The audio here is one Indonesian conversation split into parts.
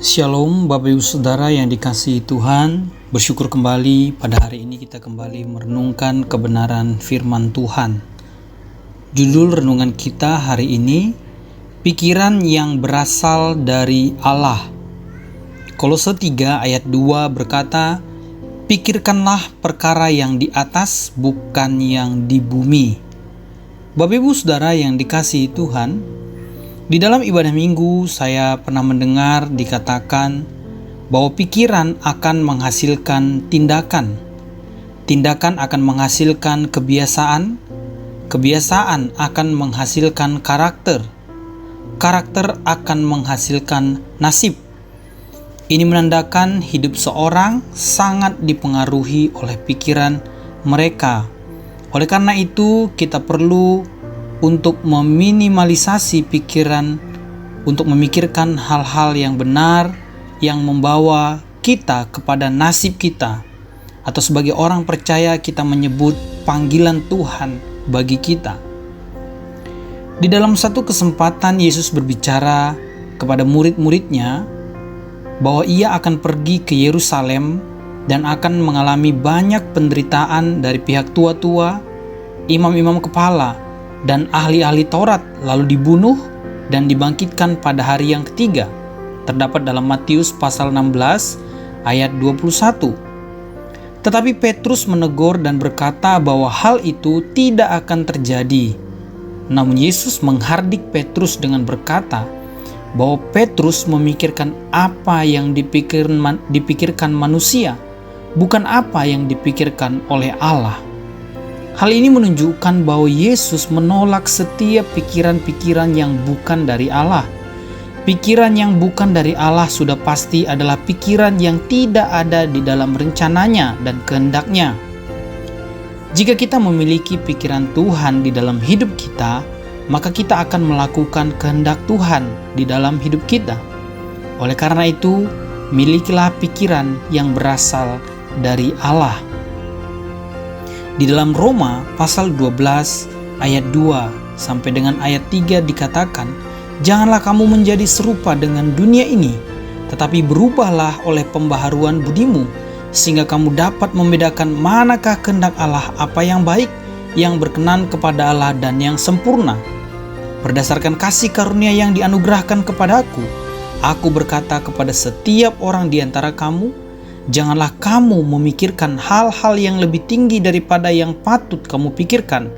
Shalom Bapak Ibu Saudara yang dikasihi Tuhan. Bersyukur kembali pada hari ini kita kembali merenungkan kebenaran firman Tuhan. Judul renungan kita hari ini, pikiran yang berasal dari Allah. Kolose 3 ayat 2 berkata, pikirkanlah perkara yang di atas, bukan yang di bumi. Bapak Ibu Saudara yang dikasihi Tuhan, di dalam ibadah minggu saya pernah mendengar dikatakan bahwa pikiran akan menghasilkan tindakan. Tindakan akan menghasilkan kebiasaan. Kebiasaan akan menghasilkan karakter. Karakter akan menghasilkan nasib. Ini menandakan hidup seorang sangat dipengaruhi oleh pikiran mereka. Oleh karena itu kita perlu untuk meminimalisasi pikiran, untuk memikirkan hal-hal yang benar, yang membawa kita kepada nasib kita. Atau sebagai orang percaya kita menyebut panggilan Tuhan bagi kita. Di dalam satu kesempatan Yesus berbicara kepada murid-muridnya bahwa ia akan pergi ke Yerusalem dan akan mengalami banyak penderitaan dari pihak tua-tua, imam-imam kepala, dan ahli-ahli Taurat, lalu dibunuh dan dibangkitkan pada hari yang ketiga. Terdapat dalam Matius pasal 16 ayat 21. Tetapi Petrus menegur dan berkata bahwa hal itu tidak akan terjadi. Namun Yesus menghardik Petrus dengan berkata bahwa Petrus memikirkan apa yang dipikirkan manusia, bukan apa yang dipikirkan oleh Allah. Hal ini menunjukkan bahwa Yesus menolak setiap pikiran-pikiran yang bukan dari Allah. Pikiran yang bukan dari Allah sudah pasti adalah pikiran yang tidak ada di dalam rencananya dan kehendaknya. Jika kita memiliki pikiran Tuhan di dalam hidup kita, maka kita akan melakukan kehendak Tuhan di dalam hidup kita. Oleh karena itu, milikilah pikiran yang berasal dari Allah. Di dalam Roma pasal 12 ayat 2 sampai dengan ayat 3 dikatakan, janganlah kamu menjadi serupa dengan dunia ini, tetapi berubahlah oleh pembaharuan budimu, sehingga kamu dapat membedakan manakah kehendak Allah, apa yang baik, yang berkenan kepada Allah dan yang sempurna. Berdasarkan kasih karunia yang dianugerahkan kepadaku, aku berkata kepada setiap orang di antara kamu, janganlah kamu memikirkan hal-hal yang lebih tinggi daripada yang patut kamu pikirkan.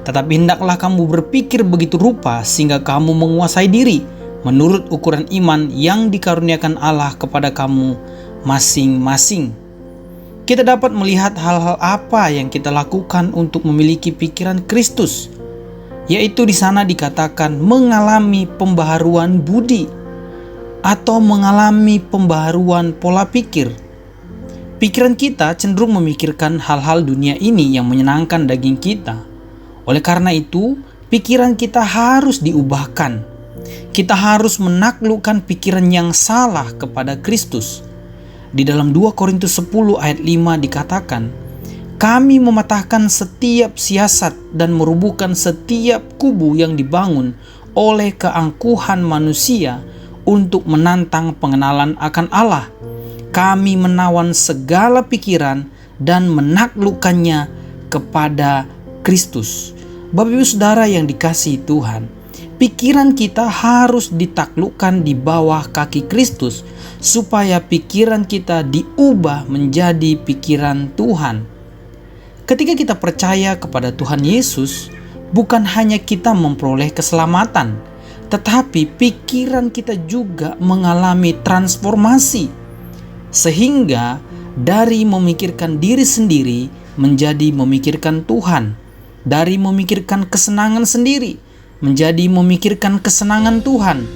Tetapi hendaklah kamu berpikir begitu rupa sehingga kamu menguasai diri menurut ukuran iman yang dikaruniakan Allah kepada kamu masing-masing. Kita dapat melihat hal-hal apa yang kita lakukan untuk memiliki pikiran Kristus, yaitu di sana dikatakan mengalami pembaharuan budi atau mengalami pembaharuan pola pikir. Pikiran kita cenderung memikirkan hal-hal dunia ini yang menyenangkan daging kita. Oleh karena itu, pikiran kita harus diubahkan. Kita harus menaklukkan pikiran yang salah kepada Kristus. Di dalam 2 Korintus 10 ayat 5 dikatakan, kami mematahkan setiap siasat dan merubuhkan setiap kubu yang dibangun oleh keangkuhan manusia untuk menantang pengenalan akan Allah. Kami menawan segala pikiran dan menaklukkannya kepada Kristus. Bapak Ibu Saudara yang dikasihi Tuhan, pikiran kita harus ditaklukkan di bawah kaki Kristus supaya pikiran kita diubah menjadi pikiran Tuhan. Ketika kita percaya kepada Tuhan Yesus, bukan hanya kita memperoleh keselamatan, tetapi pikiran kita juga mengalami transformasi. Sehingga dari memikirkan diri sendiri menjadi memikirkan Tuhan. Dari memikirkan kesenangan sendiri menjadi memikirkan kesenangan Tuhan.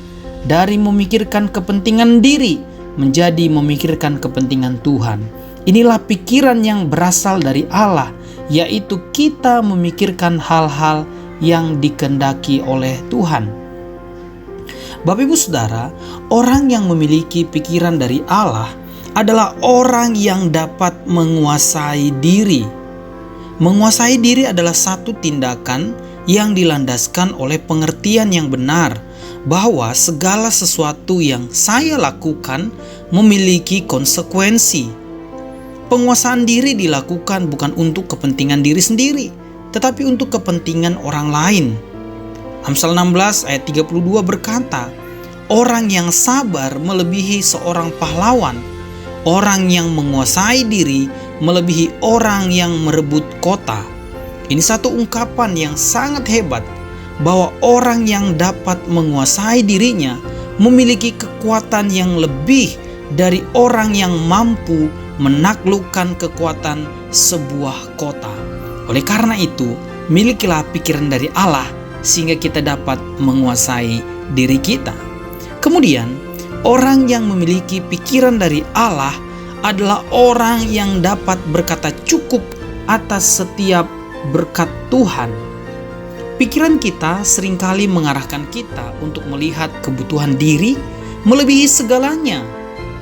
Dari memikirkan kepentingan diri menjadi memikirkan kepentingan Tuhan. Inilah pikiran yang berasal dari Allah, yaitu kita memikirkan hal-hal yang dikehendaki oleh Tuhan. Bapak Ibu Saudara, orang yang memiliki pikiran dari Allah adalah orang yang dapat menguasai diri. Menguasai diri adalah satu tindakan yang dilandaskan oleh pengertian yang benar bahwa segala sesuatu yang saya lakukan memiliki konsekuensi. Penguasaan diri dilakukan bukan untuk kepentingan diri sendiri, tetapi untuk kepentingan orang lain. Amsal 16 ayat 32 berkata, orang yang sabar melebihi seorang pahlawan, orang yang menguasai diri melebihi orang yang merebut kota. Ini satu ungkapan yang sangat hebat, bahwa orang yang dapat menguasai dirinya memiliki kekuatan yang lebih dari orang yang mampu menaklukkan kekuatan sebuah kota. Oleh karena itu, milikilah pikiran dari Allah sehingga kita dapat menguasai diri kita. Kemudian, orang yang memiliki pikiran dari Allah adalah orang yang dapat berkata cukup atas setiap berkat Tuhan. Pikiran kita seringkali mengarahkan kita untuk melihat kebutuhan diri melebihi segalanya.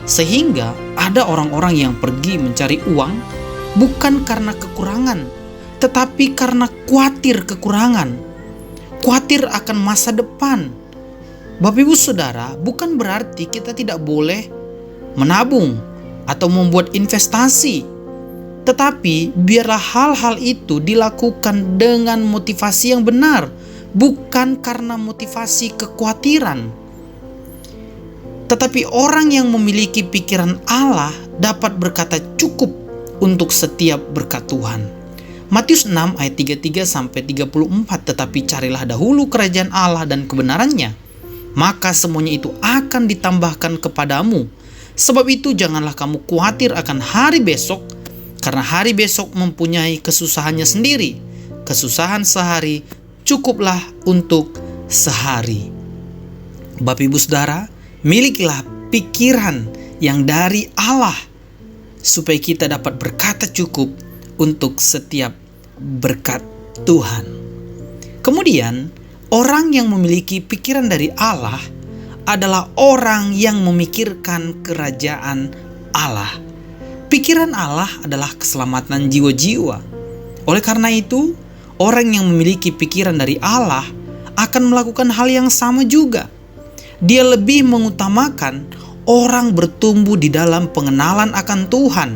Sehingga ada orang-orang yang pergi mencari uang bukan karena kekurangan, tetapi karena khawatir kekurangan, khawatir akan masa depan. Bapak Ibu Saudara, bukan berarti kita tidak boleh menabung atau membuat investasi. Tetapi biarlah hal-hal itu dilakukan dengan motivasi yang benar, bukan karena motivasi kekhawatiran. Tetapi orang yang memiliki pikiran Allah dapat berkata cukup untuk setiap berkat Tuhan. Matius 6 ayat 33-34, tetapi carilah dahulu kerajaan Allah dan kebenarannya, maka semuanya itu akan ditambahkan kepadamu. Sebab itu janganlah kamu khawatir akan hari besok, karena hari besok mempunyai kesusahannya sendiri. Kesusahan sehari cukuplah untuk sehari. Bapak Ibu Saudara, milikilah pikiran yang dari Allah supaya kita dapat berkata cukup untuk setiap berkat Tuhan. Kemudian, orang yang memiliki pikiran dari Allah adalah orang yang memikirkan kerajaan Allah. Pikiran Allah adalah keselamatan jiwa-jiwa. Oleh karena itu, orang yang memiliki pikiran dari Allah akan melakukan hal yang sama juga. Dia lebih mengutamakan orang bertumbuh di dalam pengenalan akan Tuhan.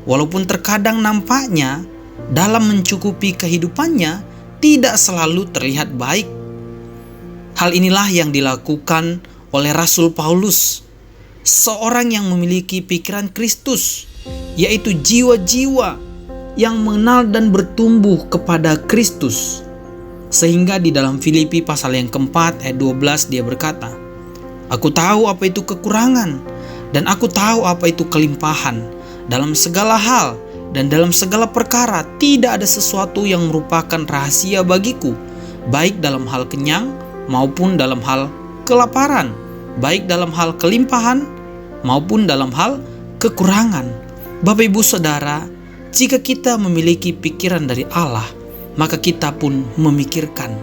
Walaupun terkadang nampaknya dalam mencukupi kehidupannya tidak selalu terlihat baik. Hal inilah yang dilakukan oleh Rasul Paulus, seorang yang memiliki pikiran Kristus, yaitu jiwa-jiwa yang mengenal dan bertumbuh kepada Kristus. Sehingga di dalam Filipi pasal yang keempat ayat 12 dia berkata, aku tahu apa itu kekurangan dan aku tahu apa itu kelimpahan. Dalam segala hal dan dalam segala perkara tidak ada sesuatu yang merupakan rahasia bagiku, baik dalam hal kenyang maupun dalam hal kelaparan, baik dalam hal kelimpahan maupun dalam hal kekurangan. Bapak Ibu Saudara, jika kita memiliki pikiran dari Allah, maka kita pun memikirkan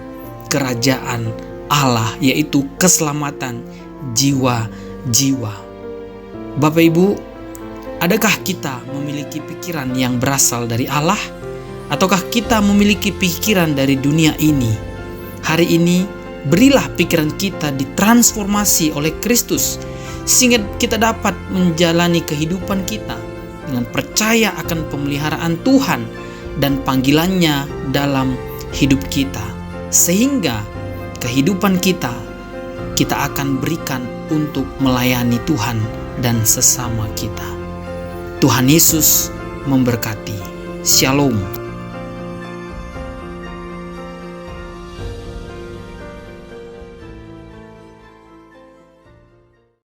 kerajaan Allah, yaitu keselamatan jiwa-jiwa. Bapak Ibu, adakah kita memiliki pikiran yang berasal dari Allah, ataukah kita memiliki pikiran dari dunia ini? Hari ini, berilah pikiran kita ditransformasi oleh Kristus, sehingga kita dapat menjalani kehidupan kita dengan percaya akan pemeliharaan Tuhan dan panggilannya dalam hidup kita. Sehingga kehidupan kita akan berikan untuk melayani Tuhan dan sesama kita. Tuhan Yesus memberkati. Shalom.